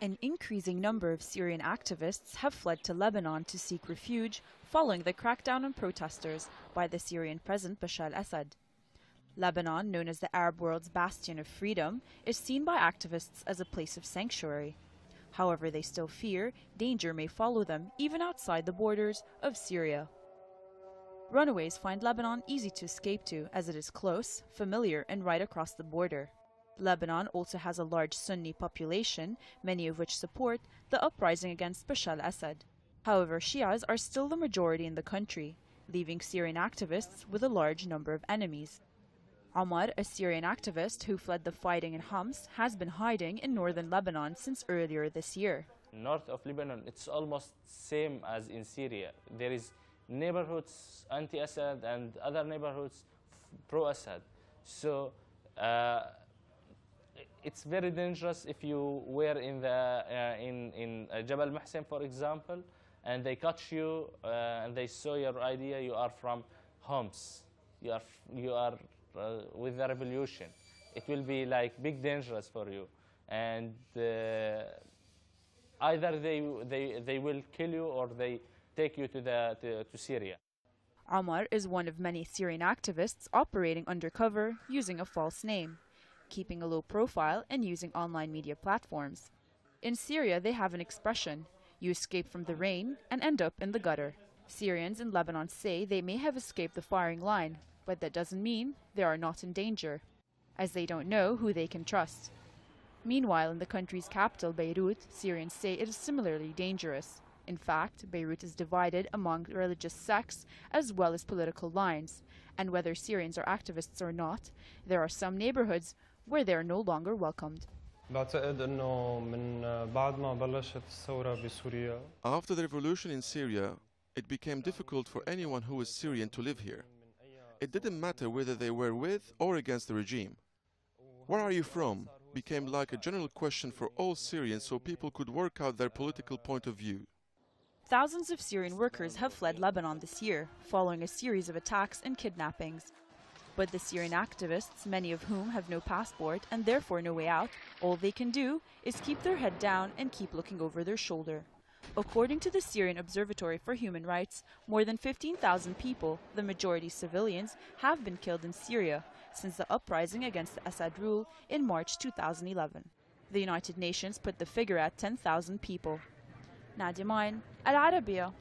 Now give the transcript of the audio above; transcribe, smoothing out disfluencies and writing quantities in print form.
An increasing number of Syrian activists have fled to Lebanon to seek refuge following the crackdown on protesters by the Syrian President Bashar al-Assad. Lebanon, known as the Arab world's bastion of freedom, is seen by activists as a place of sanctuary. However, they still fear danger may follow them even outside the borders of Syria. Runaways find Lebanon easy to escape to as it is close, familiar, and right across the border. Lebanon also has a large Sunni population, many of which support the uprising against Bashar al-Assad. However, Shiites are still the majority in the country, leaving Syrian activists with a large number of enemies. Omar, a Syrian activist who fled the fighting in Homs, has been hiding in northern Lebanon since earlier this year. North of Lebanon, it's almost same as in Syria. There is neighborhoods anti-Assad and other neighborhoods pro-Assad. So it's very dangerous if you were in Jabal Mohsen, for example, and they catch you and they saw your idea. You are from Homs. You are with the revolution. It will be like big dangerous for you, and either they will kill you or they take you to Syria. Omar is one of many Syrian activists operating undercover using a false name, keeping a low profile and using online media platforms. In Syria, they have an expression: you escape from the rain and end up in the gutter. Syrians in Lebanon say they may have escaped the firing line, but that doesn't mean they are not in danger, as they don't know who they can trust. Meanwhile, in the country's capital, Beirut, Syrians say it is similarly dangerous. In fact, Beirut is divided among religious sects as well as political lines, and whether Syrians are activists or not, there are some neighborhoods where they are no longer welcomed. After the revolution in Syria, it became difficult for anyone who was Syrian to live here. It didn't matter whether they were with or against the regime. Where are you from became like a general question for all Syrians, so people could work out their political point of view. Thousands of Syrian workers have fled Lebanon this year, following a series of attacks and kidnappings. But the Syrian activists, many of whom have no passport and therefore no way out, all they can do is keep their head down and keep looking over their shoulder. According to the Syrian Observatory for Human Rights, more than 15,000 people, the majority civilians, have been killed in Syria since the uprising against the Assad rule in March 2011. The United Nations put the figure at 10,000 people. Nadia Mine, al-Arabiya.